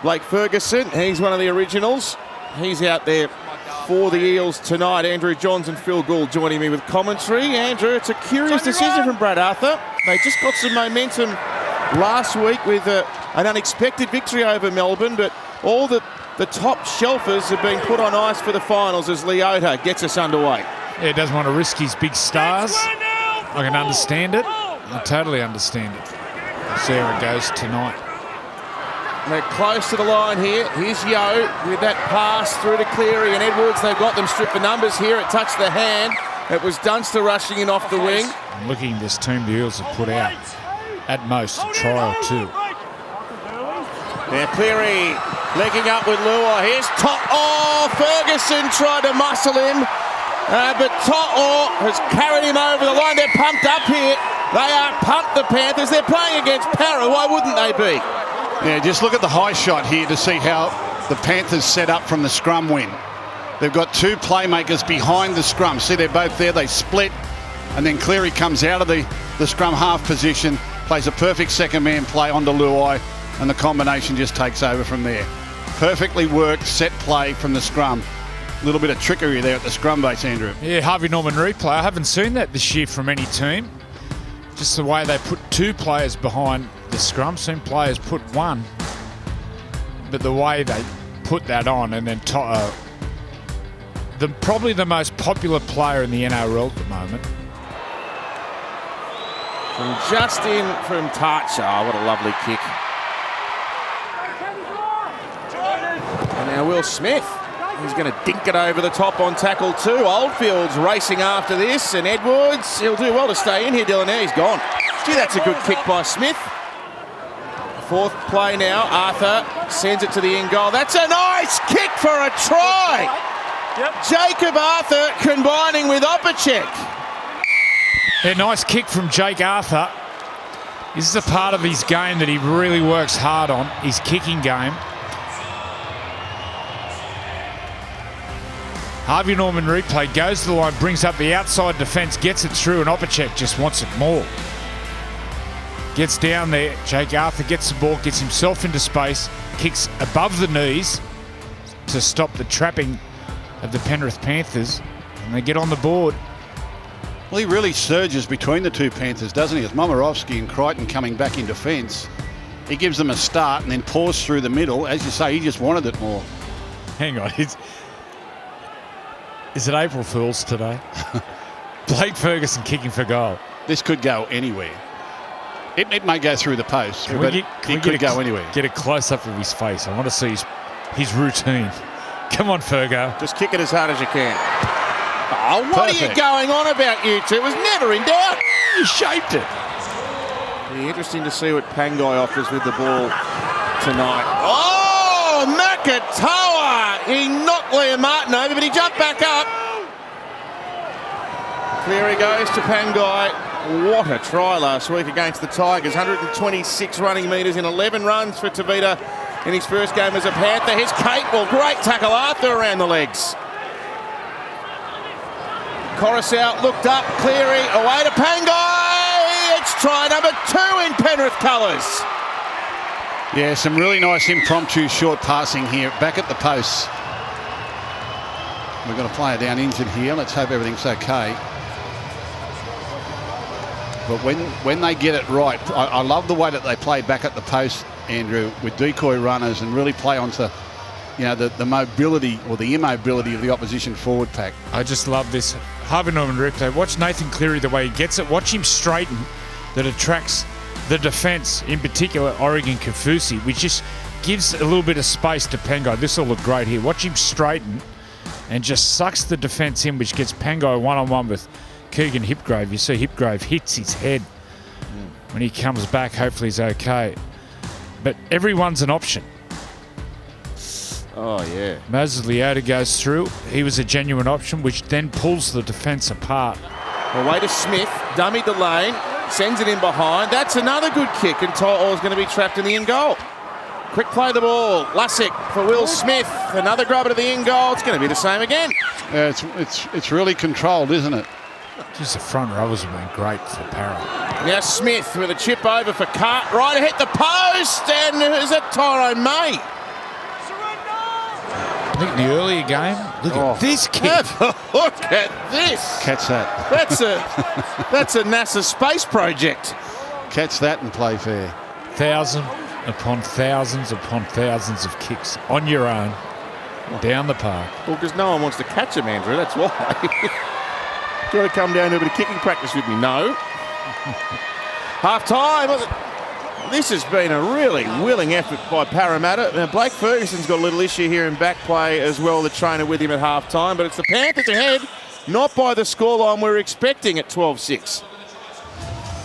Blake Ferguson, he's one of the originals. He's out there for the Eels tonight. Andrew Johns and Phil Gould joining me with commentary. Andrew, it's a curious decision from Brad Arthur. They just got some momentum last week with an unexpected victory over Melbourne, but all the top shelfers have been put on ice for the finals as Leota gets us underway. Yeah, he doesn't want to risk his big stars. I can understand it. I totally understand it. We'll see how it goes tonight. They're close to the line here. Here's Yo with that pass through to Cleary and Edwards. They've got them stripped for numbers here. It touched the hand. It was Dunster rushing in off the wing. And looking at this team the Eels have put out, at most, a try or two. Now Cleary legging up with Luai. Here's Ferguson tried to muscle him. But To'o has carried him over the line. They're pumped up here. They are pumped, the Panthers. They're playing against Para. Why wouldn't they be? Yeah, just look at the high shot here to see how the Panthers set up from the scrum win. They've got two playmakers behind the scrum. See, they're both there. They split. And then Cleary comes out of the scrum half position, plays a perfect second man play onto Luai, and the combination just takes over from there. Perfectly worked set play from the scrum. A little bit of trickery there at the scrum base, Andrew. Yeah, Harvey Norman replay. I haven't seen that this year from any team. Just the way they put two players behind the scrum. Seen players put one. But the way they put that on, and then probably the most popular player in the NRL at the moment. From just in from touch. Oh, what a lovely kick. And now Will Smith. He's going to dink it over the top on tackle two. Oldfield's racing after this, and Edwards, he'll do well to stay in here, Dylan. Now he's gone. Gee, that's a good kick by Smith. Fourth play now. Arthur sends it to the in goal. That's a nice kick for a try. Yep. Jacob Arthur combining with Opacek. A nice kick from Jake Arthur. This is a part of his game that he really works hard on, his kicking game. Harvey Norman replay, goes to the line, brings up the outside defence, gets it through, and Opacek just wants it more. Gets down there, Jake Arthur gets the ball, gets himself into space, kicks above the knees to stop the trapping of the Penrith Panthers, and they get on the board. Well, he really surges between the two Panthers, doesn't he? As Momirovski and Crichton coming back in defence. He gives them a start and then pours through the middle. As you say, he just wanted it more. Hang on, is it April Fool's today? Blake Ferguson kicking for goal. This could go anywhere. It may go through the post, but it could go anywhere. Get a close-up of his face. I want to see his routine. Come on, Fergo. Just kick it as hard as you can. Oh, what are you going on about, you two? It was never in doubt. You shaped it. It'll be interesting to see what Pangai offers with the ball tonight. Oh, Makatoa! He knocked Liam Martin over, but he jumped back up. Cleary goes to Pangai. What a try last week against the Tigers. 126 running metres in 11 runs for Tavita in his first game as a Panther. Here's Capewell. Great tackle, Arthur around the legs. Coruscant looked up. Cleary away to Pangai. It's try number 2 in Penrith colours. Yeah, some really nice impromptu short passing here. Back at the posts. We're going to play it down injured here. Let's hope everything's okay. But when they get it right, I love the way that they play back at the post, Andrew, with decoy runners and really play onto, the mobility or the immobility of the opposition forward pack. I just love this. Harvey Norman replay. Watch Nathan Cleary the way he gets it. Watch him straighten. That attracts the defence, in particular Oregon Kafusi, which just gives a little bit of space to Pangai. This will look great here. Watch him straighten and just sucks the defence in, which gets Pangai one-on-one with Keegan Hipgrave. You see Hipgrave hits his head when he comes back. Hopefully he's okay. But everyone's an option. Oh, yeah. Moses Leota goes through. He was a genuine option, which then pulls the defence apart. Away to Smith. Dummy the lane. Sends it in behind. That's another good kick, and To'o's going to be trapped in the in goal. Quick play the ball. Lussick for Will Smith. Another grubber to the in goal. It's going to be the same again. Yeah, it's really controlled, isn't it? Just the front rowers have been great for Para. Now Smith with a chip over for Cartwright. Hit the post, and is it Tyrone May? think in the earlier game, look at this kick. Look at this. Catch that. That's a NASA space project. Catch that and play fair. Thousands upon thousands of kicks on your own down the park. Well, because no one wants to catch him, Andrew. That's why. Do you want to come down to a bit of kicking practice with me? No. Half time. This has been a really willing effort by Parramatta. Now, Blake Ferguson's got a little issue here in back play as well, the trainer with him at half time, but it's the Panthers ahead, not by the scoreline we're expecting at 12-6.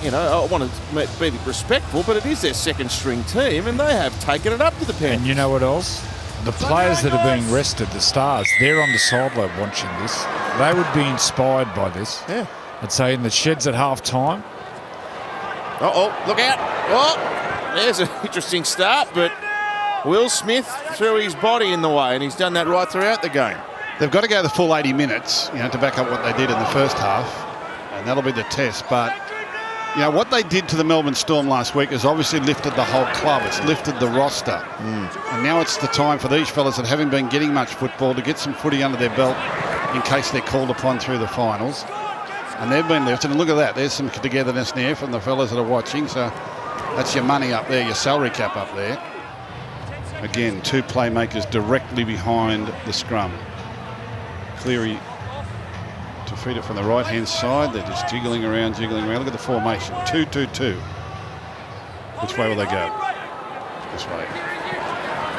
You know, I want to be respectful, but it is their second string team, and they have taken it up to the Panthers. And you know what else? The players that are being rested, the stars, they're on the sideline watching this. They would be inspired by this. Yeah. I'd say in the sheds at half time. Look out. Oh, there's an interesting start, but Will Smith threw his body in the way, and he's done that right throughout the game. They've got to go the full 80 minutes, to back up what they did in the first half, and that'll be the test. But, what they did to the Melbourne Storm last week has obviously lifted the whole club. It's lifted the roster. And now it's the time for these fellas that haven't been getting much football to get some footy under their belt in case they're called upon through the finals. And they've been lifted. And look at that. There's some togetherness there from the fellas that are watching. So that's your money up there, your salary cap up there. Again, two playmakers directly behind the scrum. Cleary to feed it from the right-hand side. They're just jiggling around. Look at the formation. 2-2-2. Which way will they go? This way.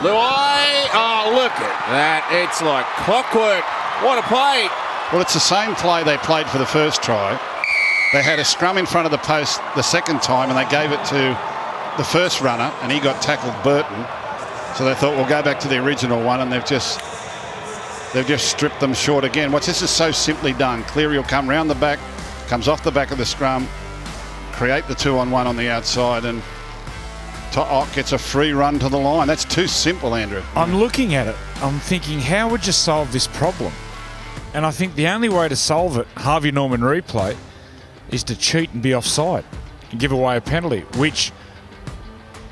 Luai. Oh, look at that. It's like clockwork. What a play. Well, it's the same play they played for the first try. They had a scrum in front of the post the second time, and they gave it to the first runner, and he got tackled Burton. So they thought, we'll go back to the original one, and they've just stripped them short again. Watch, this is so simply done. Cleary will come round the back, comes off the back of the scrum, create the 2-on-1 on the outside, and gets a free run to the line. That's too simple, Andrew. I'm looking at it. I'm thinking, how would you solve this problem? And I think the only way to solve it, Harvey Norman replay, is to cheat and be offside and give away a penalty, which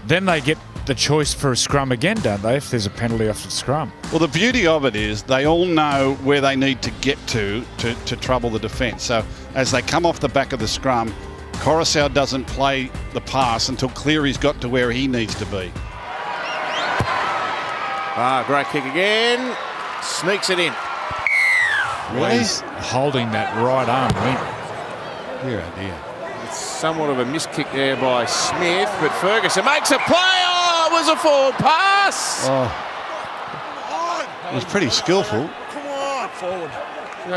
then they get the choice for a scrum again, don't they, if there's a penalty off the scrum? Well, the beauty of it is they all know where they need to get to trouble the defence. So as they come off the back of the scrum, Coruscant doesn't play the pass until Cleary's got to where he needs to be. Great kick again. Sneaks it in. Really? He's holding that right arm. Dear, oh dear. It's somewhat of a miskick there by Smith, but Ferguson makes a play. Oh, it was a forward pass. It was pretty skillful. Come on, forward.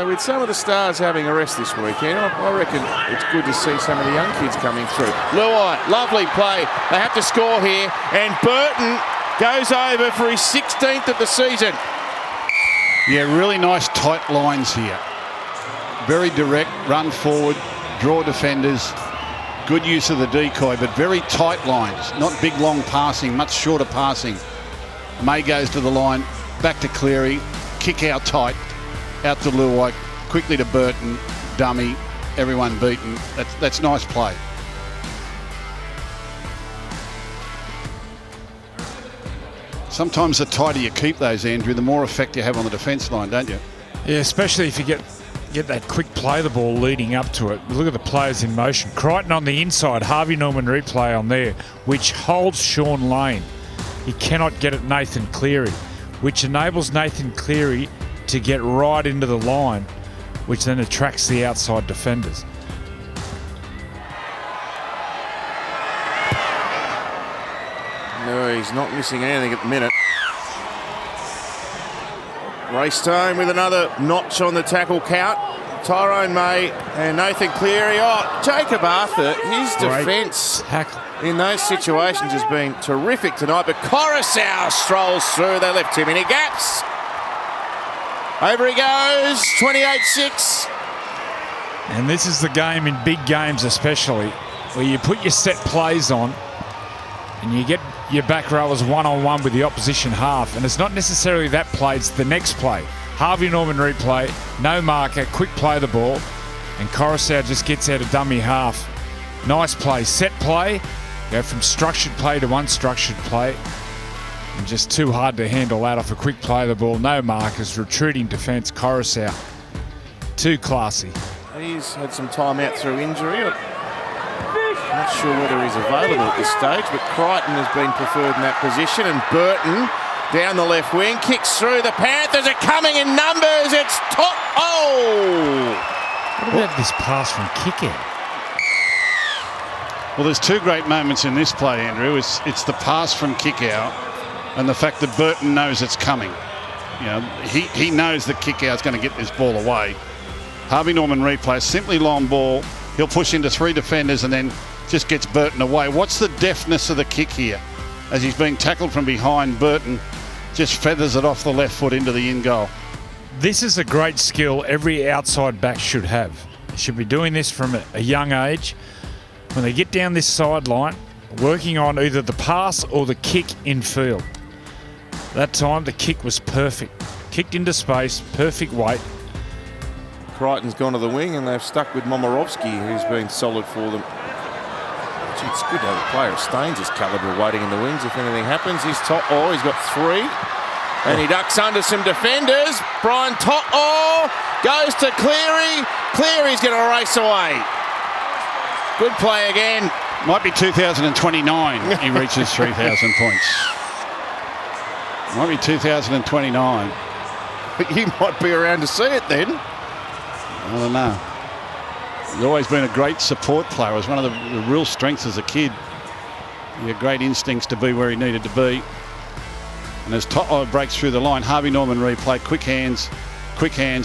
With some of the stars having a rest this weekend, I reckon it's good to see some of the young kids coming through. Luai, lovely play. They have to score here, and Burton goes over for his 16th of the season. Yeah, really nice tight lines here. Very direct, run forward, draw defenders. Good use of the decoy, but very tight lines. Not big, long passing, much shorter passing. May goes to the line, back to Cleary, kick out tight, out to Luai, quickly to Burton, dummy, everyone beaten. That's nice play. Sometimes the tighter you keep those, Andrew, the more effect you have on the defence line, don't you? Yeah, especially if you get that quick play the ball leading up to it. Look at the players in motion. Crichton on the inside, Harvey Norman replay on there, which holds Sean Lane. He cannot get at Nathan Cleary, which enables Nathan Cleary to get right into the line, which then attracts the outside defenders. No, he's not missing anything at the minute. Race time with another notch on the tackle count. Tyrone May and Nathan Cleary. Oh, Jacob Arthur, his defence in those situations has been terrific tonight, but Coruscant strolls through. They left too many gaps. Over he goes, 28-6. And this is the game in big games especially, where you put your set plays on and you get your back rowers one-on-one with the opposition half, and it's not necessarily that play, it's the next play. Harvey Norman replay, no marker, quick play the ball, and Coruscant just gets out a dummy half. Nice play, set play, go from structured play to unstructured play. And just too hard to handle that off a quick play of the ball. No markers, retreating defence, Coruscant. Too classy. He's had some time out through injury. I'm not sure whether he's available at this stage, but Crichton has been preferred in that position, and Burton down the left wing, kicks through. The Panthers are coming in numbers. It's top. Oh! What about this pass from kick out? Well, there's two great moments in this play, Andrew. It's the pass from kick out and the fact that Burton knows it's coming. You know, he knows that kick out's going to get this ball away. Harvey Norman replay, simply long ball. He'll push into 3 defenders and then just gets Burton away. What's the deftness of the kick here? As he's being tackled from behind, Burton just feathers it off the left foot into the in goal. This is a great skill every outside back should have. They should be doing this from a young age. When they get down this sideline, working on either the pass or the kick in field. That time the kick was perfect. Kicked into space, perfect weight. Crichton's gone to the wing, and they've stuck with Momorovsky, who's been solid for them. Gee, it's good to have a player of Staines' calibre waiting in the wings if anything happens. He's top. Oh, he's got 3. And he ducks under some defenders. Brian To'o goes to Cleary. Cleary's going to race away. Good play again. Might be 2029 he reaches 3,000 points. Might be 2029. You might be around to see it then. I don't know. He's always been a great support player. It was one of the real strengths as a kid. He had great instincts to be where he needed to be. And as To'o breaks through the line, Harvey Norman replay, quick hands.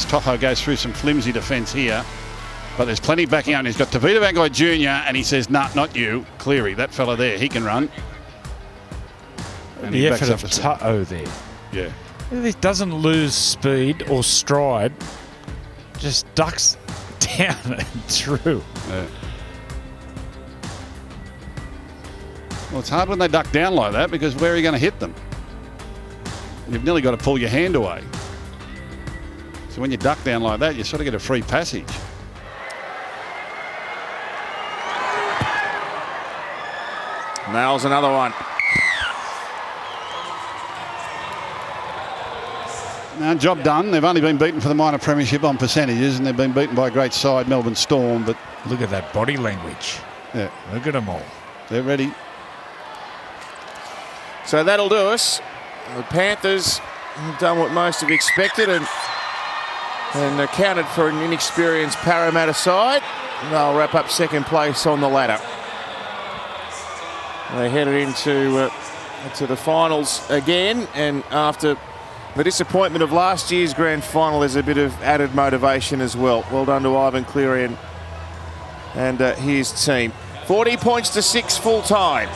To'o goes through some flimsy defence here. But there's plenty backing out. And he's got Tavita Vangai Jr. and he says, nah, not you. Cleary, that fella there, he can run. And the effort of To'o there. Yeah. He doesn't lose speed or stride. Just ducks down and through. Yeah. Well, it's hard when they duck down like that because where are you going to hit them? You've nearly got to pull your hand away. So when you duck down like that, you sort of get a free passage. Nails another one. Now, job done. They've only been beaten for the minor premiership on percentages, and they've been beaten by a great side, Melbourne Storm. But look at that body language. Yeah, look at them all. They're ready. So that'll do us. The Panthers have done what most have expected and accounted for an inexperienced Parramatta side. They'll wrap up second place on the ladder. They headed into the finals again, and after the disappointment of last year's grand final, there's a bit of added motivation as well. Well done to Ivan Cleary and his team. 40 points to 6 full time.